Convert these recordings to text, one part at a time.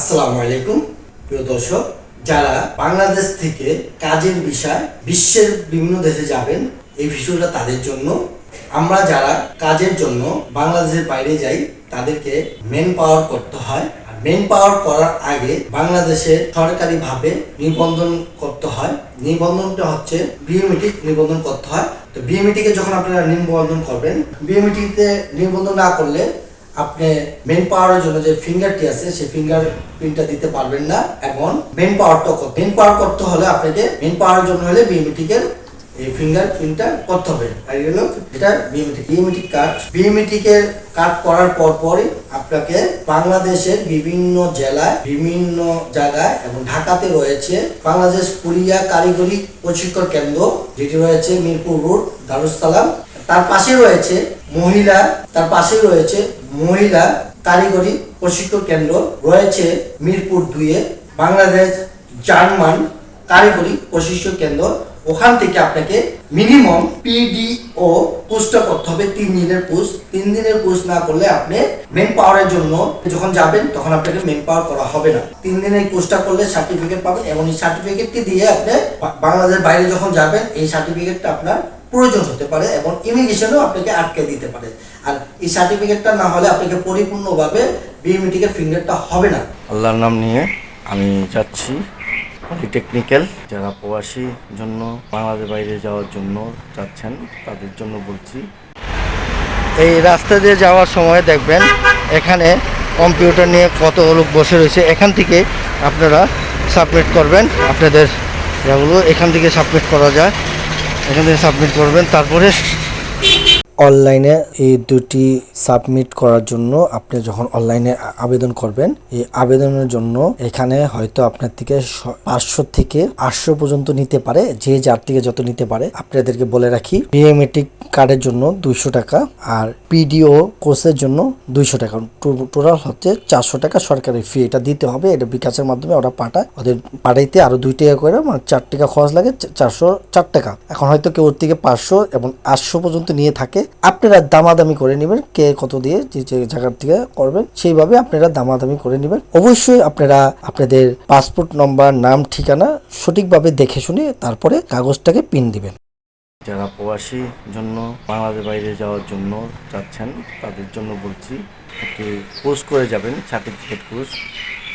আসসালামু আলাইকুম প্রিয় দর্শক, যারা বাংলাদেশ থেকে কাজের বিষয় বিশ্বের বিভিন্ন দেশে যাবেন, এই ভিডিওটা তাদের জন্য। আমরা যারা কাজের জন্য বাংলাদেশের বাইরে যাই তাদেরকে মেন পাওয়ার করতে হয়। আর মেন পাওয়ার করার আগে বাংলাদেশে সরকারিভাবে নিবন্ধন করতে হয়। নিবন্ধনটা হচ্ছে বিএমইটি নিবন্ধন করতে হয়। তো বিএমইটিকে যখন আপনারা নিবন্ধন করবেন, বিএমইটিতে নিবন্ধন না করলে আপনি মেন পাওয়ারের জন্য যে ফিঙ্গারটি আছে সেই ফিঙ্গার প্রিন্টটা দিতে পারবেন না। এবং মেন পাওয়ার করতে হলে আপনাকে মেন পাওয়ারের জন্য হলে বিএমইটিকের এই ফিঙ্গার প্রিন্টটা করতে হবে। আর হলো এটা বিএমইটি কার্ড। বিএমইটিকের কার্ড করার পরই আপনাকে বাংলাদেশের বিভিন্ন জেলায় বিভিন্ন জায়গায় এবং ঢাকাতে রয়েছে বাংলাদেশ কুরিয়া কারিগরি প্রশিক্ষণ কেন্দ্র, যেটি রয়েছে মিরপুর রোড দারুস সালাম। তার পাশে রয়েছে মহিলা কারিগরি প্রশিক্ষণ কেন্দ্র রয়েছে মিরপুর 2-এ বাংলাদেশ জার্মান কারিগরি প্রশিক্ষণ কেন্দ্র। ওখান থেকে আপনাকে মিনিমাম পিডিও কোর্সটা করতে হবে 3 দিনের কোর্স। 3 দিনের কোর্স না করলে আপনি মেন পাওয়ারের জন্য যখন যাবেন তখন আপনাকে মেন পাওয়ার করা হবে না। 3 দিনের কোর্সটা করলে সার্টিফিকেট পাবেন এবং এই সার্টিফিকেটটি দিয়ে আপনি বাংলাদেশের বাইরে যখন যাবেন এই সার্টিফিকেটটা আপনার প্রয়োজন হতে পারে এবং ইমিগ্রেশনও আপনাকে আটকে দিতে পারে। আর এই সার্টিফিকেটটা না হলে আপনাকে পরিপূর্ণভাবে বিএমইটিকে ফিঙ্গারটা হবে না। আল্লাহর নাম নিয়ে আমি যাচ্ছি পলিটেকনিক্যাল। যারা প্রবাসী জন্য বাংলাদেশ বাইরে যাওয়ার জন্য যাচ্ছেন তাদের জন্য বলছি, এই রাস্তা দিয়ে যাওয়ার সময় দেখবেন এখানে কম্পিউটার নিয়ে কত লোক বসে রয়েছে। এখান থেকে আপনারা সাবমিট করবেন আপনাদের যেগুলো এখান থেকে সাবমিট করা যায়, এখান থেকে সাবমিট করবেন। তারপরে অনলাইনে এই দুটি সাবমিট করার জন্য আপনি যখন অনলাইনে আবেদন করবেন, এই আবেদনের জন্য এখানে হয়তো আপনার থেকে 500 থেকে 800 পর্যন্ত নিতে পারে, যে যার থেকে যত নিতে পারে। আপনাদেরকে বলে রাখি, বিওমেট্রিক কার্ডের জন্য 200 টাকা আর পিডিও কোর্সের জন্য 200 টাকা, টোটাল হচ্ছে 400 টাকা সরকারি ফি। এটা দিতে হবে, এটা বিকাশের মাধ্যমে ওরা পাঠায়। ওদের পাঠাইতে আরো 2 টাকা করে, মানে 4 টাকা খরচ লাগে, 404 টাকা। এখন হয়তো কেউ ওর থেকে 500 এবং 800 পর্যন্ত নিয়ে থাকে। আপনারা দামাদামি করে নেবেন, কে কত দিয়ে যে জায়গার থেকে করবেন সেইভাবে আপনারা দামাদামি করে নেবেন। অবশ্যই আপনারা আপনাদের পাসপোর্ট নম্বর, নাম, ঠিকানা সঠিকভাবে দেখে শুনে তারপরে কাগজটাকে পিন দিবেন। যারা প্রবাসী জন্য বাংলাদেশ বাইরে যাওয়ার জন্য যাচ্ছেন তাদের জন্য বলছি, একটি কোর্স করে যাবেন, সার্টিফিকেট কোর্স,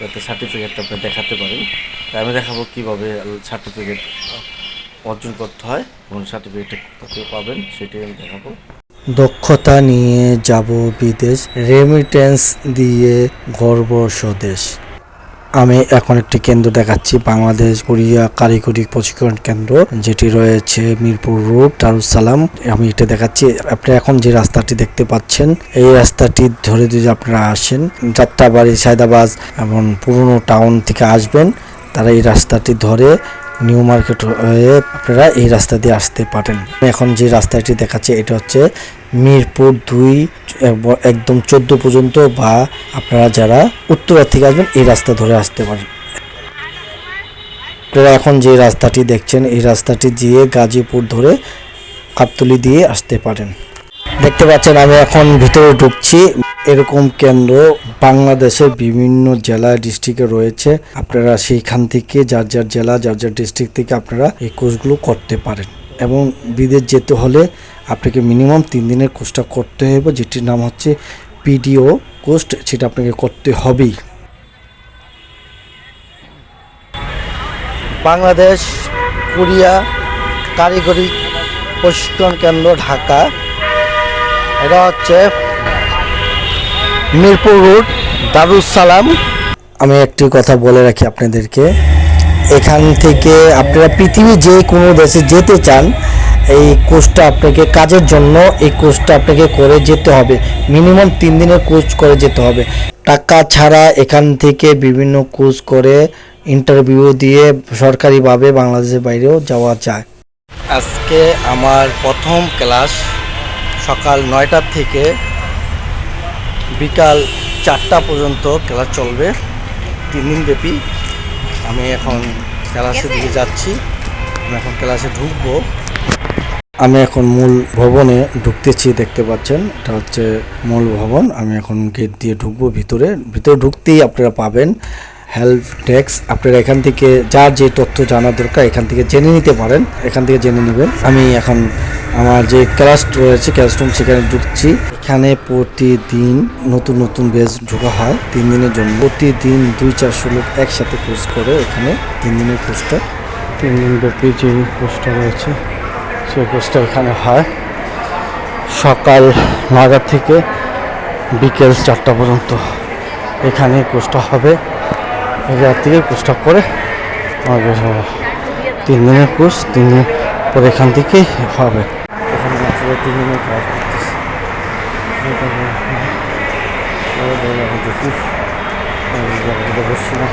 যাতে সার্টিফিকেটটা আপনি দেখাতে পারেন। তাই আমি দেখাবো কীভাবে সার্টিফিকেট অর্জন করতে হয় এবং সার্টিফিকেট কোথায় পাবেন সেটাই আমি দেখাবো। দক্ষতা নিয়ে যাব বিদেশ, রেমিটেন্স দিয়ে গর্ব স্বদেশ। আমি এখন একটি কেন্দ্র দেখাচ্ছি, বাংলাদেশ কোরিয়া কারিগরি প্রশিক্ষণ কেন্দ্র, যেটি রয়েছে মিরপুর রোড দারুস সালাম। আমি এটা দেখাচ্ছি। আপনি এখন যে রাস্তাটি দেখতে পাচ্ছেন, এই রাস্তাটি ধরে যদি আপনারা আসেন, যাত্রাবাড়ি, সায়দাবাদ এবং পুরনো টাউন থেকে আসবেন, তারা এই রাস্তাটি ধরে নিউ মার্কেট হয়ে আপনারা এই রাস্তা দিয়ে আসতে পারেন। এখন যে রাস্তাটি দেখাচ্ছে এটা হচ্ছে মিরপুর 2 একদম 14 পর্যন্ত, বা আপনারা যারা উত্তরা থেকে আসবেন এই রাস্তা ধরে আসতে পারেন। আপনারা এখন যে রাস্তাটি দেখছেন এই রাস্তাটি দিয়ে গাজীপুর ধরে কাপ্তলি দিয়ে আসতে পারেন। দেখতে পাচ্ছেন আমি এখন ভিতরে ঢুকছি। এরকম কেন্দ্র বাংলাদেশের বিভিন্ন জেলা ডিস্ট্রিক্টে রয়েছে। আপনারা সেইখান থেকে যার যার জেলা, যার যার ডিস্ট্রিক্ট থেকে আপনারা এই কোর্সগুলো করতে পারেন। এবং বিদেশ যেতে হলে আপনাকে মিনিমাম 3 দিনের কোর্সটা করতে হবে, যেটির নাম হচ্ছে পিডিও কোর্স। সেটা আপনাকে করতে হবেই। বাংলাদেশ কোরিয়া কারিগরি প্রশিক্ষণ কেন্দ্র, ঢাকা। এটা হচ্ছে মিরপুর রোড দারুস সালাম। আমি একটি কথা বলে রাখি আপনাদেরকে, এখান থেকে আপনারা পৃথিবীর যে কোনো দেশে যেতে চান, এই কোর্সটা আপনাকে কাজের জন্য এই কোর্সটা আপনাকে করে যেতে হবে। মিনিমাম 3 দিনের কোর্স করে যেতে হবে। টাকা ছাড়া এখান থেকে বিভিন্ন কোর্স করে ইন্টারভিউ দিয়ে সরকারিভাবে বাংলাদেশের বাইরেও যাওয়া যায়। আজকে আমার প্রথম ক্লাস সকাল 9টা থেকে বিকাল 4টা পর্যন্ত ক্লাস চলবে, 3 দিন ব্যাপী। আমি এখন ক্লাসের দিকে যাচ্ছি, আমি এখন ক্লাসে ঢুকবো। আমি এখন মূল ভবনে ঢুকতেছি, দেখতে পাচ্ছেন এটা হচ্ছে মূল ভবন। আমি এখন গেট দিয়ে ঢুকবো ভিতরে ঢুকতেই আপনারা পাবেন হেল্প ডেস্ক। আপনারা এখান থেকে যার যে তথ্য জানার দরকার এখান থেকে জেনে নিতে পারেন, এখান থেকে জেনে নেবেন। আমি এখন আমার যে ক্লাস রয়েছে ক্লাসরুম সেখানে ঢুকছি। এখানে প্রতিদিন নতুন নতুন ব্যাচ ঢোকা হয় 3 দিনের জন্য। প্রতিদিন 200-400 লোক একসাথে কোর্স করে এখানে 3 দিনের কোর্সটা। 3 দিন ব্যাপী যে কোর্সটা রয়েছে সেই কোর্সটা এখানে হয় সকাল 9টা থেকে বিকেল 4টা পর্যন্ত। এখানে কোর্সটা হবে, এই রাত থেকে কোর্সটা করে আমাদের 3 দিনের কোর্স। 3 দিন পরে এখান থেকেই হবে। এখানে মাত্র 3 দিনের কাজ করতেছে। দেখি বসছি না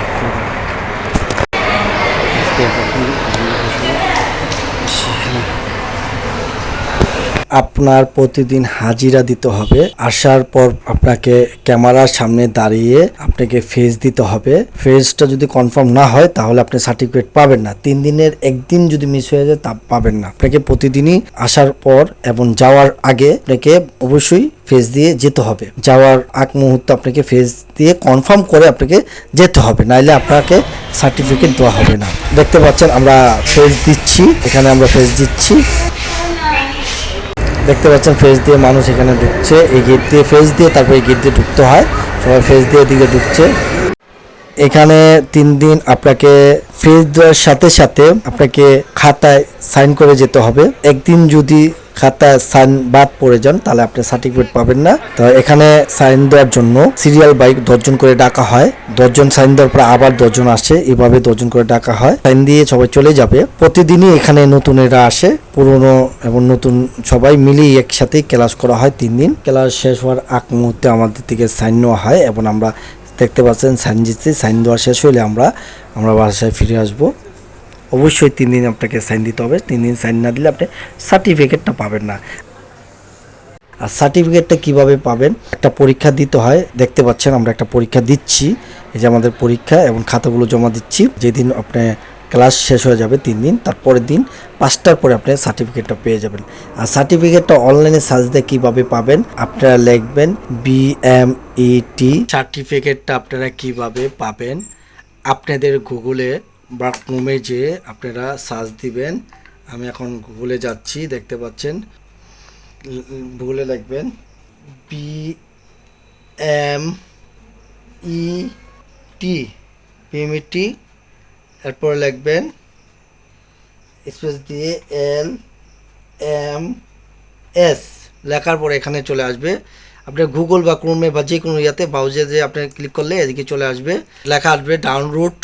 আপনার প্রতিদিন হাজিরা দিতে হবে। আসার পর আপনাকে ক্যামেরার সামনে দাঁড়িয়ে আপনাকে ফেস দিতে হবে। ফেসটা যদি কনফার্ম না হয় তাহলে আপনি সার্টিফিকেট পাবেন না। 3 দিনের একদিন যদি মিস হয়ে যায় তা পাবেন না। আপনাকে প্রতিদিনই আসার পর এবং যাওয়ার আগে আপনাকে অবশ্যই ফেস দিয়ে যেতে হবে। যাওয়ার আগ মুহূর্তে আপনাকে ফেস দিয়ে কনফার্ম করে আপনাকে যেতে হবে, নাইলে আপনাকে সার্টিফিকেট দেওয়া হবে না। দেখতে পাচ্ছেন আমরা ফেস দিচ্ছি, এখানে আমরা ফেস দিচ্ছি। দেখতে পাচ্ছেন ফেস দিয়ে মানুষ এখানে ঢুকছে। এই গেট দিয়ে ফেস দিয়ে তারপর এই গেট দিয়ে ঢুকতে হয়। সবাই ফেস দিয়ে দিকে ঢুকছে। এখানে 3 দিন আপনাকে ফেস দেওয়ার সাথে সাথে আপনাকে খাতায় সাইন করে যেতে হবে। একদিন যদি খাতায় সাইন বাদ পড়ে যান তাহলে আপনি সার্টিফিকেট পাবেন না। তো এখানে সাইন দেওয়ার জন্য সিরিয়াল বাইক 10 জন করে ডাকা হয়। 10 জন সাইন দেওয়ার পর আবার 10 জন আসে, এভাবে 10 জন করে ডাকা হয়। সাইন দিয়ে সবাই চলে যাবে। প্রতিদিনই এখানে নতুনেরা আসে, পুরনো এবং নতুন সবাই মিলিয়ে একসাথে ক্লাস করা হয় 3 দিন। ক্লাস শেষ হওয়ার আগ মুহূর্তে আমাদের থেকে সাইন নেওয়া হয় এবং আমরা দেখতে পাচ্ছেন সাইন দিচ্ছি। সাইন দেওয়া শেষ হলে আমরা বাসায় ফিরে আসব। অবশ্যই 3 দিন আপনাকে সাইন দিতে হবে। 3 দিন সাইন না দিলে আপনি সার্টিফিকেটটা পাবেন না। আর সার্টিফিকেটটা কিভাবে পাবেন? একটা পরীক্ষা দিতে হয়। দেখতে পাচ্ছেন আমরা একটা পরীক্ষা দিচ্ছি। এই যে আমাদের পরীক্ষা এবং খাতাগুলো জমা দিচ্ছি। যেদিন আপনি ক্লাস শেষ হয়ে যাবে 3 দিন, তারপরের দিন 5টার পরে আপনি সার্টিফিকেটটা পেয়ে যাবেন। আর সার্টিফিকেটটা অনলাইনে সার্চ দিয়ে কীভাবে পাবেন? আপনারা লিখবেন BMET সার্টিফিকেটটা আপনারা কিভাবে পাবেন? আপনাদের গুগলে বা ক্রোমে যে আপনারা সার্চ দিবেন। আমি এখন গুগলে যাচ্ছি, দেখতে পাচ্ছেন। গুগলে লিখবেন BMET, এরপর লিখবেন স্পেস দিয়ে LMS, লেখার পরে এখানে চলে আসবে। আপনি গুগল বা ক্রোমে বা যে কোনো ইয়াতে ব্রাউজারে আপনি ক্লিক করলে এদিকে চলে আসবে, লেখা আসবে ডাউনলোড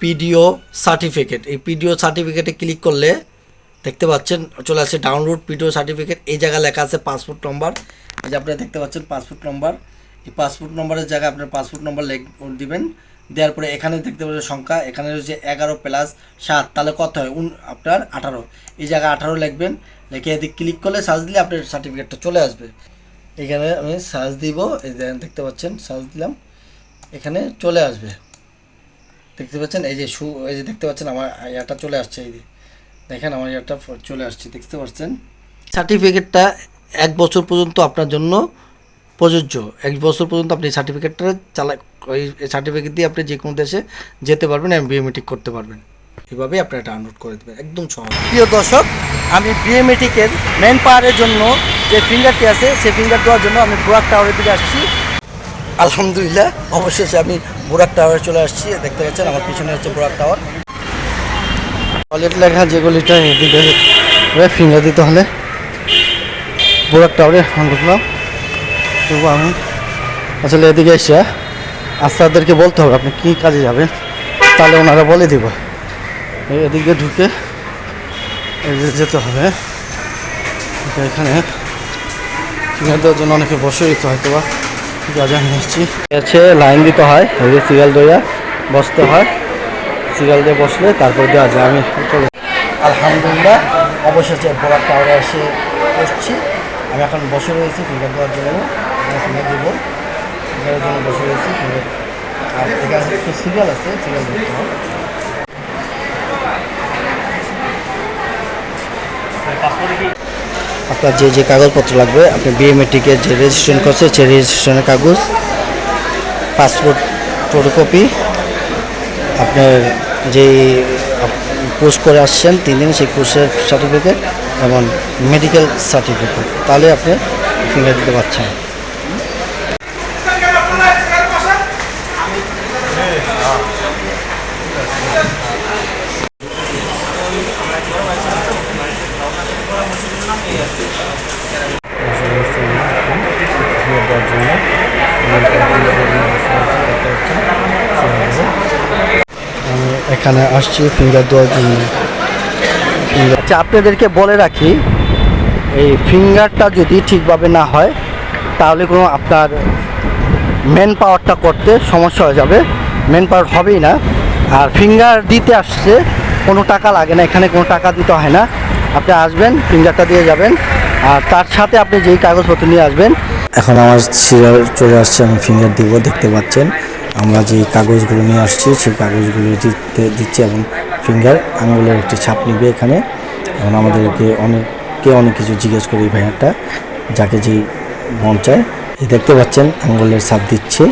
পিডিও সার্টিফিকেট। এই পিডিও সার্টিফিকেটে ক্লিক করলে দেখতে পাচ্ছেন চলে আসছে ডাউনলোড পিডিও সার্টিফিকেট। এই জায়গায় লেখা আছে পাসপোর্ট নম্বর। এই যে আপনারা দেখতে পাচ্ছেন পাসপোর্ট নম্বর। এই পাসপোর্ট নম্বরের জায়গায় আপনার পাসপোর্ট নম্বর দিবেন। দেওয়ার পরে এখানে দেখতে পাচ্ছেন সংখ্যা, এখানে রয়েছে 11+7, তাহলে কত হয়? আপনার 18। এই জায়গায় 18 লিখবেন। লিখে এদিকে ক্লিক করলে সার্চ দিলে আপনার সার্টিফিকেটটা চলে আসবে। এখানে আমি সার্চ দিব, এই দেখতে পাচ্ছেন সার্চ দিলাম, এখানে চলে আসবে। দেখতে পাচ্ছেন এই যে এই যে দেখতে পাচ্ছেন আমার ইয়াটা চলে আসছে। এই যে দেখেন আমার ইয়াটা চলে আসছে, দেখতে পাচ্ছেন। সার্টিফিকেটটা 1 বছর পর্যন্ত আপনার জন্য প্রযোজ্য। 1 বছর পর্যন্ত আপনি সার্টিফিকেটটা ওই সার্টিফিকেট দিয়ে আপনি যে কোনো দেশে যেতে পারবেন এবং বিএমএটিক করতে পারবেন। এভাবেই আপনারা ডাউনলোড করে দেবেন, একদম সহজ। প্রিয় দর্শক, আমি বিএমএটিকের মেন পাওয়ারের জন্য যে ফিঙ্গারটি আছে সেই ফিঙ্গার দেওয়ার জন্য আমি বুরাক টাওয়ারের দিকে আসছি। আলহামদুলিল্লাহ অবশেষে আমি বুরাক টাওয়ারে চলে আসছি। দেখতে পাচ্ছেন আমার পিছনে হচ্ছে বুরাক টাওয়ার। টয়লেট লেখা যেগুলিটা এদিকে ফিঙ্গার দিতে হলে বুরাক টাওয়ারে ঢুকলাম। তবু আমি আসলে এদিকে এসে আস্তাদেরকে বলতে হবে আপনি কী কাজে যাবেন, তাহলে ওনারা বলে দিব। এদিকে ঢুকে যেতে হবে। এখানে ফিঙ্গার দেওয়ার জন্য অনেকে বসে দিতে হয়তো বা যা আমি এসেছি আছে লাইন দিতে হয়। এই যে সিরিয়াল দইয়া বসতে হয়, সিরিয়াল দিয়ে বসলে তারপর দেওয়া যায়। আমি চলে আলহামদুলিল্লাহ অবশেষে বুরাক টাওয়ারে এসে বসছি। আমি এখন বসে রয়েছি ফিঙ্গার দেওয়ার জন্য। ফিঙ্গার দিব, ফিঙ্গারের জন্য বসে রয়েছি। ফিঙ্গার আর এখানে একটু সিরিয়াল আছে, সিরিয়াল দিতে হয়। আপনার যে যে কাগজপত্র লাগবে, আপনি বিএমএটিকে যে রেজিস্ট্রেশন করছে সেই রেজিস্ট্রেশনের কাগজ, পাসপোর্ট ফটোকপি, আপনার যেই কোর্স করে আসছেন 3 দিন, সেই কোর্সের সার্টিফিকেট এবং মেডিকেল সার্টিফিকেট, তাহলে আপনি ফিঙ্গার দিতে পারছেন। আমি এখানে আসছি ফিঙ্গার দেওয়ার জন্য। আচ্ছা, আপনাদেরকে বলে রাখি, এই ফিঙ্গারটা যদি ঠিকভাবে না হয় তাহলে কোনো আপনার মেন পাওয়ারটা করতে সমস্যা হয়ে যাবে, মেন পাওয়ার হবেই না। আর ফিঙ্গার দিতে আসছে কোনো টাকা লাগে না, এখানে কোনো টাকা দিতে হয় না। আপনি আসবেন, ফিঙ্গারটা দিয়ে যাবেন, আর তার সাথে আপনি যেই কাগজপত্র নিয়ে আসবেন। এখন আমার সিরিয়াল চলে আসছে, আমি ফিঙ্গার দিব। দেখতে পাচ্ছেন আমরা যে কাগজগুলো নিয়ে আসছি সেই কাগজগুলো দিচ্ছি এবং ফিঙ্গার আঙুলের একটি ছাপ নিবে এখানে। এখন আমাদেরকে অনেক কিছু জিজ্ঞেস করে এই ভাইয়াটা, যাকে যেই মন চায়। এই দেখতে পাচ্ছেন আঙুলের ছাপ দিচ্ছে।